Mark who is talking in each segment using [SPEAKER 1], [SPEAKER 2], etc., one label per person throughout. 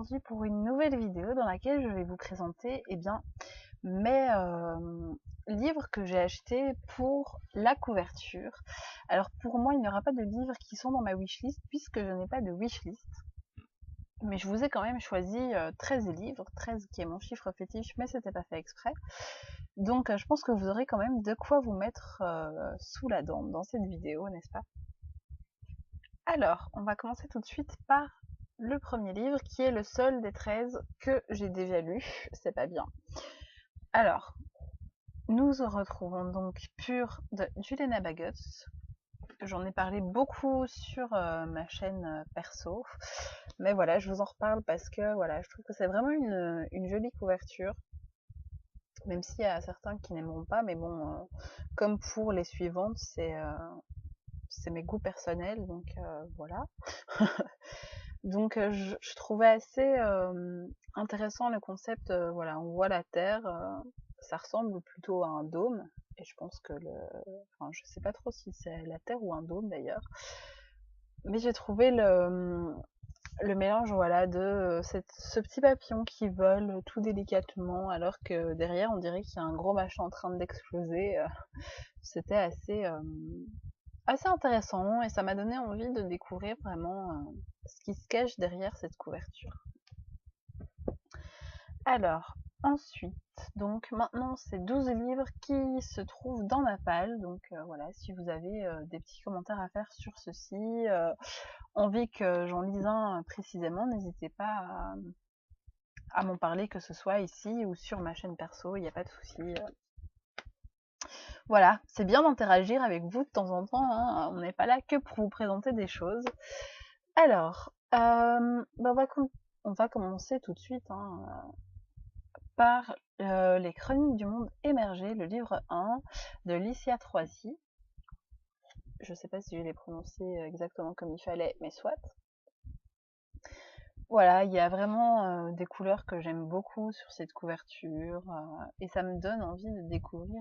[SPEAKER 1] aujourd'hui pour une nouvelle vidéo dans laquelle je vais vous présenter mes livres que j'ai achetés pour la couverture. Alors pour moi, il n'y aura pas de livres qui sont dans ma wishlist puisque je n'ai pas de wishlist. Mais je vous ai quand même choisi 13 livres, 13 qui est mon chiffre fétiche, mais c'était pas fait exprès. Donc je pense que vous aurez quand même de quoi vous mettre sous la dent dans cette vidéo, n'est-ce pas? Alors, on va commencer tout de suite par le premier livre qui est le seul des 13 que j'ai déjà lu, c'est pas bien. Alors, nous retrouvons donc Pur de Julena Baggott. J'en ai parlé beaucoup sur ma chaîne perso, mais voilà, je vous en reparle parce que voilà, je trouve que c'est vraiment une jolie couverture, même s'il y a certains qui n'aimeront pas, mais bon, comme pour les suivantes, c'est mes goûts personnels, donc voilà. Donc je trouvais assez intéressant le concept, voilà, on voit la Terre, ça ressemble plutôt à un dôme, et je pense que enfin je sais pas trop si c'est la Terre ou un dôme d'ailleurs, mais j'ai trouvé le mélange, voilà, de ce petit papillon qui vole tout délicatement, alors que derrière on dirait qu'il y a un gros machin en train d'exploser, c'était assez intéressant et ça m'a donné envie de découvrir vraiment ce qui se cache derrière cette couverture. Alors, ensuite, donc maintenant c'est 12 livres qui se trouvent dans ma palle, donc voilà, si vous avez des petits commentaires à faire sur ceci, envie que j'en lise un précisément, n'hésitez pas à m'en parler, que ce soit ici ou sur ma chaîne perso, il n'y a pas de souci. Voilà, c'est bien d'interagir avec vous de temps en temps, hein, on n'est pas là que pour vous présenter des choses. Alors, on va commencer tout de suite par les Chroniques du monde émergé, le livre 1 de Licia Troisi. Je sais pas si je l'ai prononcé exactement comme il fallait, mais soit. Voilà, il y a vraiment des couleurs que j'aime beaucoup sur cette couverture, et ça me donne envie de découvrir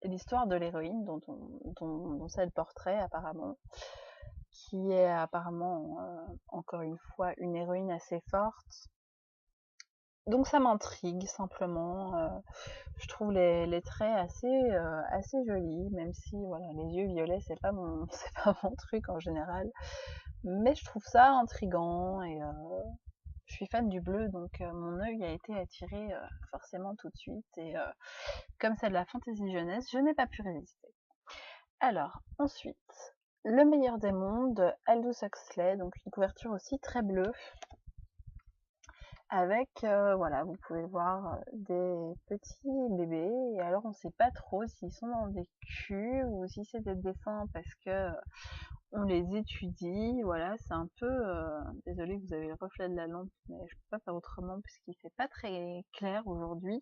[SPEAKER 1] l'histoire de l'héroïne dont c'est le portrait apparemment, qui est apparemment encore une fois une héroïne assez forte. Donc ça m'intrigue simplement. Je trouve les traits assez jolis, même si voilà, les yeux violets c'est pas mon c'est pas mon truc en général, mais je trouve ça intriguant et je suis fan du bleu, donc mon œil a été attiré forcément tout de suite, et comme c'est de la fantasy jeunesse, je n'ai pas pu résister. Alors ensuite, Le meilleur des mondes de Aldous Huxley, donc une couverture aussi très bleue, avec voilà, vous pouvez voir des petits bébés, et alors on sait pas trop s'ils sont dans des culs ou si c'est des dessins parce que on les étudie. Voilà, c'est un peu désolée, vous avez le reflet de la lampe, mais je peux pas faire autrement puisqu'il fait pas très clair aujourd'hui.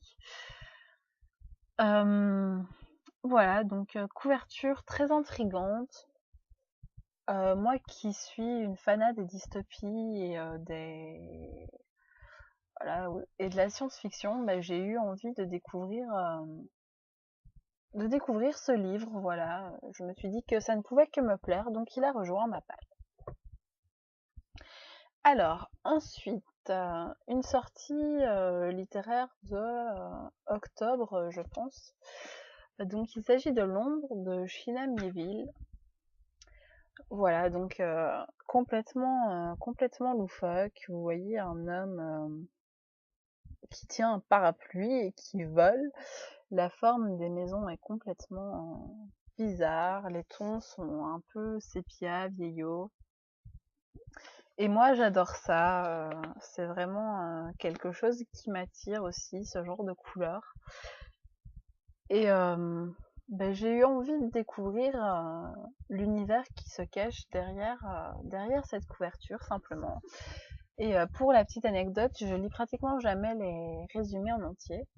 [SPEAKER 1] Voilà, donc couverture très intrigante. Moi qui suis une fanat des dystopies et voilà, et de la science-fiction, bah, j'ai eu envie de découvrir ce livre. Voilà, je me suis dit que ça ne pouvait que me plaire, donc il a rejoint ma palle. Alors ensuite, une sortie littéraire de octobre, je pense. Donc il s'agit de L'ombre de Sheila Miéville. Voilà, donc complètement loufoque. Vous voyez un homme qui tient un parapluie et qui vole. La forme des maisons est complètement bizarre, les tons sont un peu sépia, vieillots. Et moi j'adore ça, c'est vraiment quelque chose qui m'attire aussi, ce genre de couleur. Et j'ai eu envie de découvrir l'univers qui se cache derrière cette couverture, simplement. Et pour la petite anecdote, je lis pratiquement jamais les résumés en entier.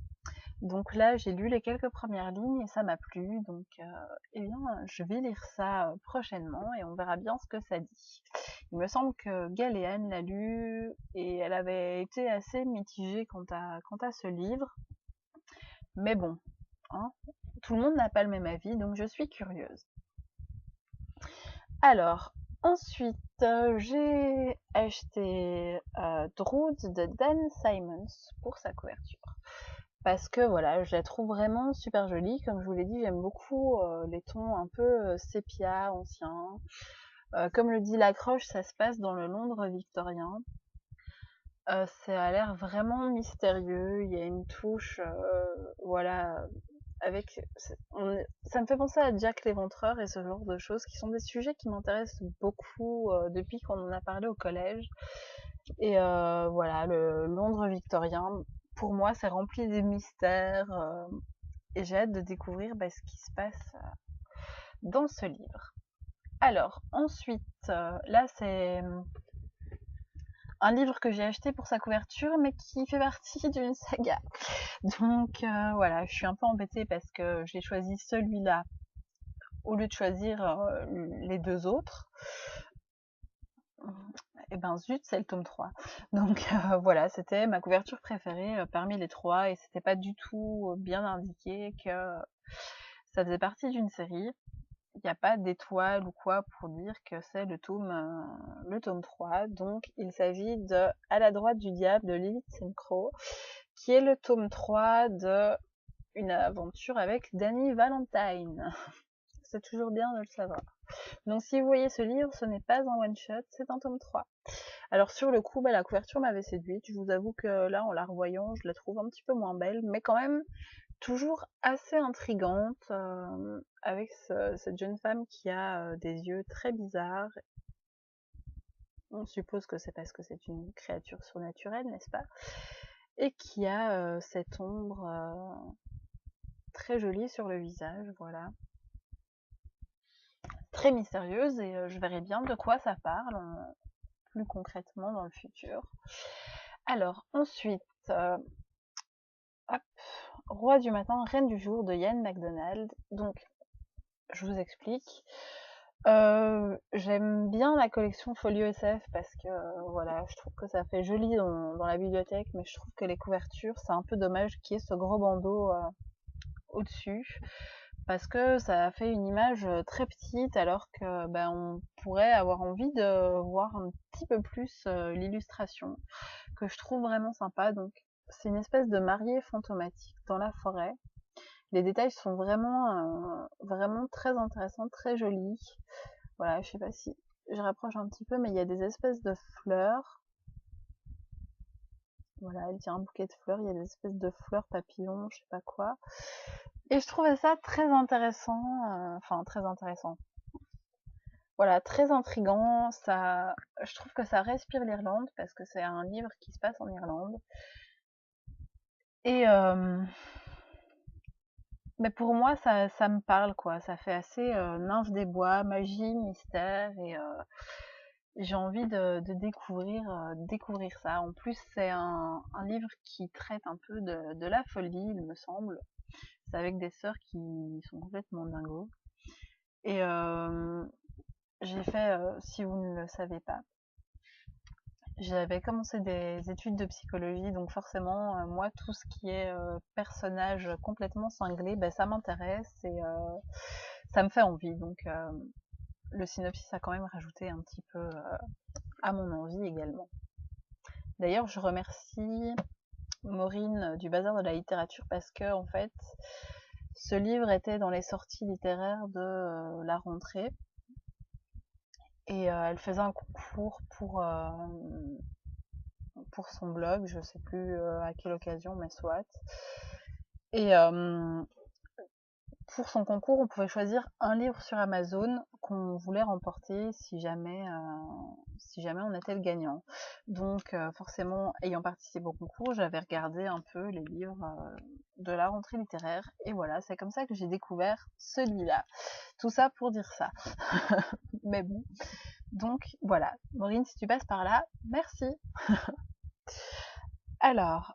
[SPEAKER 1] Donc là, j'ai lu les quelques premières lignes et ça m'a plu. Donc, eh bien, je vais lire ça prochainement et on verra bien ce que ça dit. Il me semble que Galéane l'a lu et elle avait été assez mitigée quant à ce livre. Mais bon, hein, tout le monde n'a pas le même avis, donc je suis curieuse. Alors, Ensuite, j'ai acheté Drood de Dan Simons pour sa couverture. Parce que voilà, je la trouve vraiment super jolie. Comme je vous l'ai dit, j'aime beaucoup les tons un peu sépia, anciens. Comme le dit l'accroche, ça se passe dans le Londres victorien. Ça a l'air vraiment mystérieux. Il y a une touche, voilà, avec. Ça me fait penser à Jack l'Éventreur et ce genre de choses qui sont des sujets qui m'intéressent beaucoup depuis qu'on en a parlé au collège. Et voilà, le Londres victorien, pour moi, c'est rempli de mystères. Et j'ai hâte de découvrir ce qui se passe dans ce livre. Alors, ensuite, là, c'est un livre que j'ai acheté pour sa couverture, mais qui fait partie d'une saga. Donc voilà, je suis un peu embêtée parce que j'ai choisi celui-là au lieu de choisir les deux autres. Et ben zut, c'est le tome 3. Donc voilà, c'était ma couverture préférée parmi les trois et c'était pas du tout bien indiqué que ça faisait partie d'une série. Il n'y a pas d'étoile ou quoi pour dire que c'est le tome 3. Donc il s'agit de À la droite du diable de Lilith Crow, qui est le tome 3 de Une aventure avec Danny Valentine. C'est toujours bien de le savoir. Donc si vous voyez ce livre, ce n'est pas un one-shot, c'est un tome 3. Alors sur le coup, la couverture m'avait séduite. Je vous avoue que là, en la revoyant, je la trouve un petit peu moins belle, mais quand même toujours assez intrigante, avec cette jeune femme qui a des yeux très bizarres. On suppose que c'est parce que c'est une créature surnaturelle, n'est-ce pas? Et qui a cette ombre très jolie sur le visage, voilà. Très mystérieuse, et je verrai bien de quoi ça parle plus concrètement dans le futur. Alors ensuite, hop, Roi du matin, Reine du jour de Ian MacDonald. Donc je vous explique. J'aime bien la collection Folio SF parce que voilà, je trouve que ça fait joli dans la bibliothèque, mais je trouve que les couvertures, c'est un peu dommage qu'il y ait ce gros bandeau au-dessus, parce que ça fait une image très petite, alors que on pourrait avoir envie de voir un petit peu plus l'illustration, que je trouve vraiment sympa. Donc c'est une espèce de mariée fantomatique dans la forêt. Les détails sont vraiment très intéressants, très jolis. Voilà, je sais pas si je rapproche un petit peu, mais il y a des espèces de fleurs. Voilà, elle tient un bouquet de fleurs, il y a des espèces de fleurs papillons, je sais pas quoi. Et je trouvais ça très intéressant, enfin très intéressant. Voilà, très intriguant. Ça, je trouve que ça respire l'Irlande parce que c'est un livre qui se passe en Irlande. Et mais pour moi, ça me parle, quoi. Ça fait assez nymphe des bois, magie, mystère, et j'ai envie de découvrir ça. En plus, c'est un livre qui traite un peu de la folie, il me semble. C'est avec des sœurs qui sont complètement dingos. Et j'ai fait, si vous ne le savez pas, j'avais commencé des études de psychologie, donc forcément, moi, tout ce qui est personnage complètement cinglé, ça m'intéresse et ça me fait envie. Donc, le synopsis a quand même rajouté un petit peu à mon envie également. D'ailleurs, je remercie Maureen du Bazar de la littérature parce que, en fait, ce livre était dans les sorties littéraires de la rentrée. Et elle faisait un concours pour son blog, je sais plus à quelle occasion, mais soit. Et pour son concours, on pouvait choisir un livre sur Amazon qu'on voulait remporter si jamais on était le gagnant. Donc forcément, ayant participé au concours, j'avais regardé un peu les livres de la rentrée littéraire, et voilà, c'est comme ça que j'ai découvert celui-là. Tout ça pour dire ça. Mais bon, donc voilà, Maureen, si tu passes par là, merci. Alors,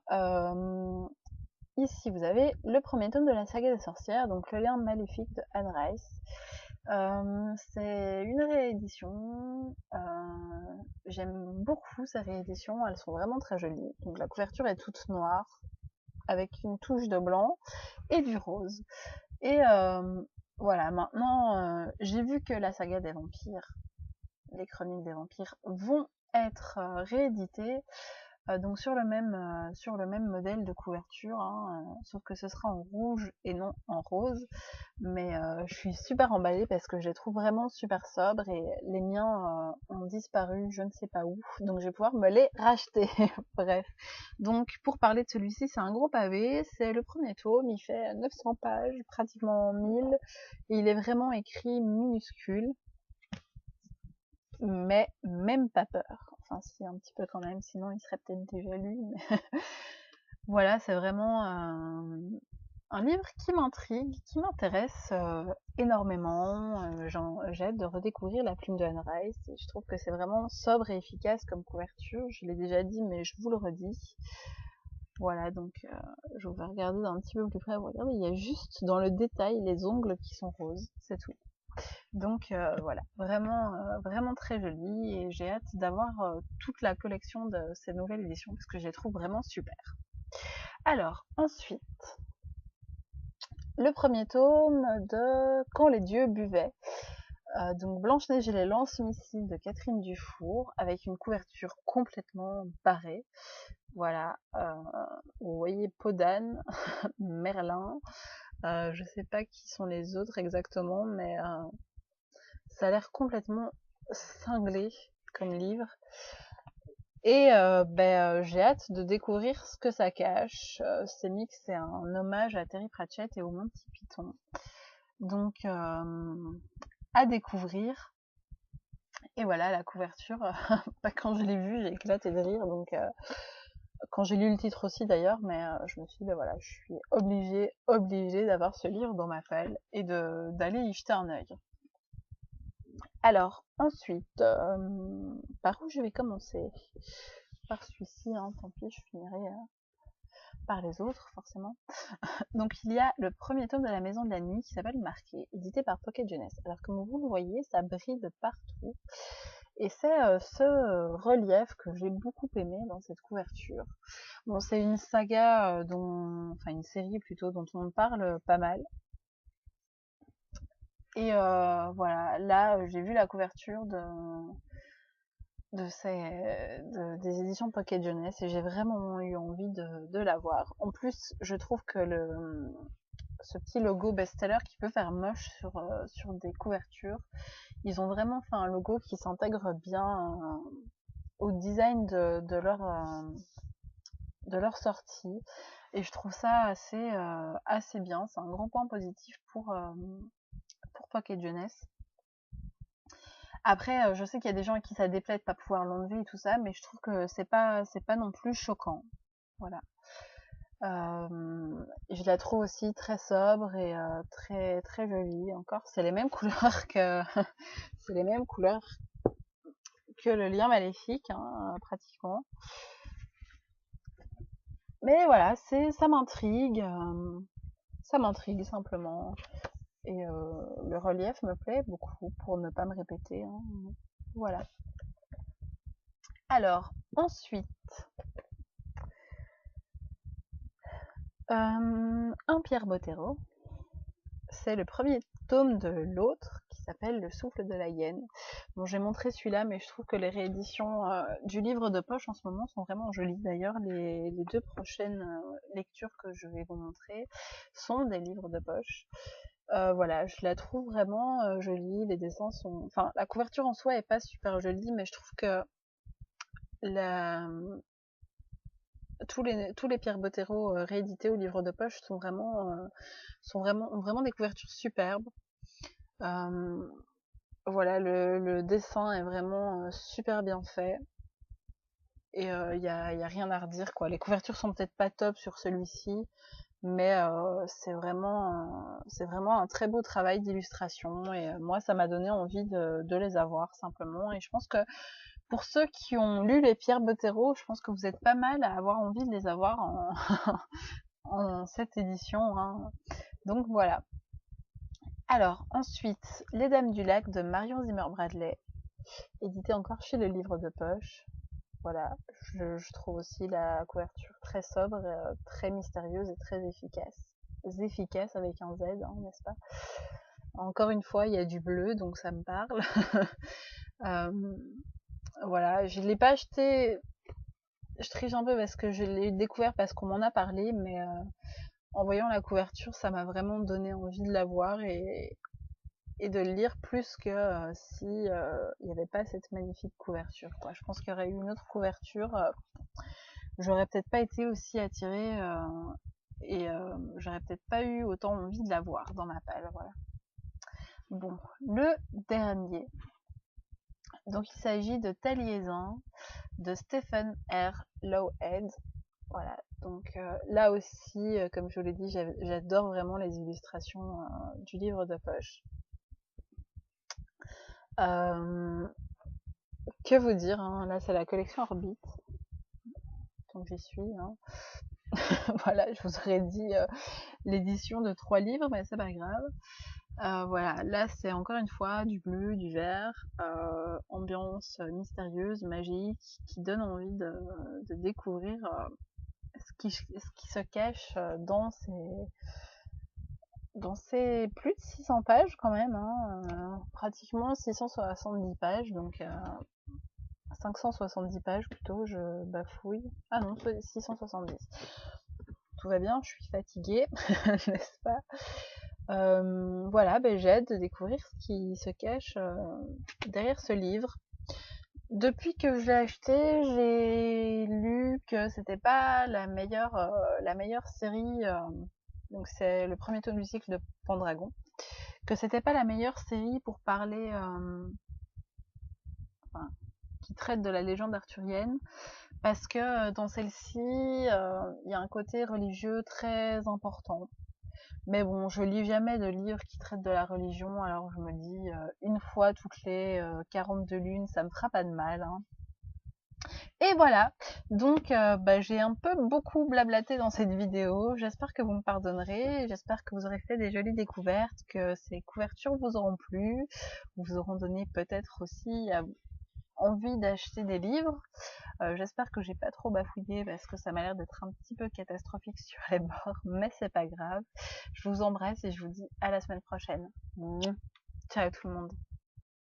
[SPEAKER 1] ici vous avez le premier tome de la saga des sorcières, donc Le lien maléfique de Anne Rice. C'est une réédition. J'aime beaucoup ces rééditions, elles sont vraiment très jolies. Donc la couverture est toute noire avec une touche de blanc et du rose. Et voilà, maintenant j'ai vu que la saga des vampires les Chroniques des Vampires, vont être rééditées. Donc sur le même modèle de couverture, hein, sauf que ce sera en rouge et non en rose. Mais je suis super emballée parce que je les trouve vraiment super sobres et les miens ont disparu, je ne sais pas où, donc je vais pouvoir me les racheter. Bref. Donc pour parler de celui-ci, c'est un gros pavé, c'est le premier tome, il fait 900 pages, pratiquement 1000, et il est vraiment écrit minuscule, mais même pas peur. Enfin si, un petit peu quand même, sinon il serait peut-être déjà lu. Mais voilà, c'est vraiment un livre qui m'intrigue, qui m'intéresse énormément. J'ai hâte de redécouvrir La Plume de Anne Rice. Et je trouve que c'est vraiment sobre et efficace comme couverture. Je l'ai déjà dit, mais je vous le redis. Voilà, donc je vais regarder d'un petit peu plus près. Regardez, il y a juste dans le détail les ongles qui sont roses, c'est tout. Donc voilà, vraiment très joli. Et j'ai hâte d'avoir toute la collection de ces nouvelles éditions parce que je les trouve vraiment super. Alors, ensuite, le premier tome de Quand les dieux buvaient. Donc Blanche-Neige et les lance-missiles de Catherine Dufour, avec une couverture complètement barrée. Voilà, vous voyez Podane, Merlin, je sais pas qui sont les autres exactement, mais ça a l'air complètement cinglé comme livre. Et j'ai hâte de découvrir ce que ça cache. C'est mix, c'est un hommage à Terry Pratchett et au Monty Python. Donc à découvrir. Et voilà, la couverture, quand je l'ai vue, j'ai éclaté de rire. Donc quand j'ai lu le titre aussi d'ailleurs, mais je me suis dit, voilà, je suis obligée d'avoir ce livre dans ma palle et d'aller y jeter un œil. Alors, ensuite, par où je vais commencer? Par celui-ci, hein, tant pis, je finirai par les autres, forcément. Donc, il y a le premier tome de La Maison de la Nuit qui s'appelle Marqué, édité par Pocket Jeunesse. Alors, comme vous le voyez, ça brille de partout. Et c'est ce relief que j'ai beaucoup aimé dans cette couverture. Bon, c'est une saga enfin une série plutôt, dont on parle pas mal. Et voilà, là j'ai vu la couverture des éditions Pocket Jeunesse et j'ai vraiment eu envie de la voir. En plus, je trouve que ce petit logo best-seller qui peut faire moche sur des couvertures, ils ont vraiment fait un logo qui s'intègre bien au design de leur sortie. Et je trouve ça assez bien. C'est un grand point positif pour Pocket Jeunesse. Après, je sais qu'il y a des gens à qui ça déplaît de pas pouvoir l'enlever et tout ça, mais je trouve que c'est pas non plus choquant. Voilà. Je la trouve aussi très sobre et très jolie. Encore, c'est les mêmes couleurs que c'est les mêmes couleurs que le lien maléfique, hein, pratiquement. Mais voilà, ça m'intrigue simplement. Et le relief me plaît beaucoup, pour ne pas me répéter, hein. Voilà. Alors, ensuite, un Pierre Bottero. C'est le premier tome de l'autre qui s'appelle Le souffle de la hyène. Bon, j'ai montré celui-là, mais je trouve que les rééditions du livre de poche en ce moment sont vraiment jolies. D'ailleurs, les deux prochaines lectures que je vais vous montrer sont des livres de poche. Voilà, je la trouve vraiment jolie. Les dessins sont, enfin, la couverture en soi est pas super jolie, mais je trouve que tous les Pierre Bottero réédités au livre de poche ont vraiment des couvertures superbes. Voilà, le dessin est vraiment super bien fait. Et y a rien à redire, quoi. Les couvertures sont peut-être pas top sur celui-ci, mais c'est vraiment un très beau travail d'illustration. Et moi, ça m'a donné envie de les avoir, simplement. Et je pense que pour ceux qui ont lu les Pierre Bottero, je pense que vous êtes pas mal à avoir envie de les avoir en cette édition, hein. Donc voilà. Alors, ensuite, Les Dames du Lac de Marion Zimmer Bradley, édité encore chez le livre de poche. Voilà, je trouve aussi la couverture très sobre, très mystérieuse et très efficace. Efficace avec un Z, hein, n'est-ce pas? Encore une fois, il y a du bleu, donc ça me parle. Voilà, je l'ai pas acheté, je triche un peu parce que je l'ai découvert parce qu'on m'en a parlé, mais en voyant la couverture, ça m'a vraiment donné envie de l'avoir et de le lire plus que si il n'y avait pas cette magnifique couverture, quoi. Je pense qu'il y aurait eu une autre couverture, j'aurais peut-être pas été aussi attirée et j'aurais peut-être pas eu autant envie de l'avoir dans ma palle, voilà. Bon, le dernier. Donc il s'agit de Ta liaison de Stephen R. Lowhead. Voilà, donc là aussi, comme je vous l'ai dit, j'adore vraiment les illustrations du livre de poche. Que vous dire, hein, là c'est la collection Orbit, donc j'y suis. Hein. Voilà, je vous aurais dit l'édition de 3 livres, mais c'est pas grave. Voilà, là c'est encore une fois du bleu, du vert, ambiance mystérieuse, magique, qui donne envie de découvrir ce qui se cache dans ces plus de 600 pages quand même, hein, pratiquement 670 pages, donc 570 pages plutôt, je bafouille. Ah non, 670. Tout va bien, je suis fatiguée, n'est-ce pas? Voilà, j'ai hâte de découvrir ce qui se cache derrière ce livre. Depuis que je l'ai acheté, j'ai lu que c'était pas la meilleure série. Donc c'est le premier tome du cycle de Pendragon. Que c'était pas la meilleure série pour parler, enfin, qui traite de la légende arthurienne, parce que dans celle-ci, il y a un côté religieux très important. Mais bon, je lis jamais de livres qui traitent de la religion, alors je me dis, une fois toutes les 42 lunes, ça me fera pas de mal. Hein. Et voilà, donc j'ai un peu beaucoup blablaté dans cette vidéo, j'espère que vous me pardonnerez, j'espère que vous aurez fait des jolies découvertes, que ces couvertures vous auront plu, vous auront donné peut-être aussi envie d'acheter des livres. J'espère que j'ai pas trop bafouillé parce que ça m'a l'air d'être un petit peu catastrophique sur les bords, mais c'est pas grave. Je vous embrasse et je vous dis à la semaine prochaine. Ciao tout le monde.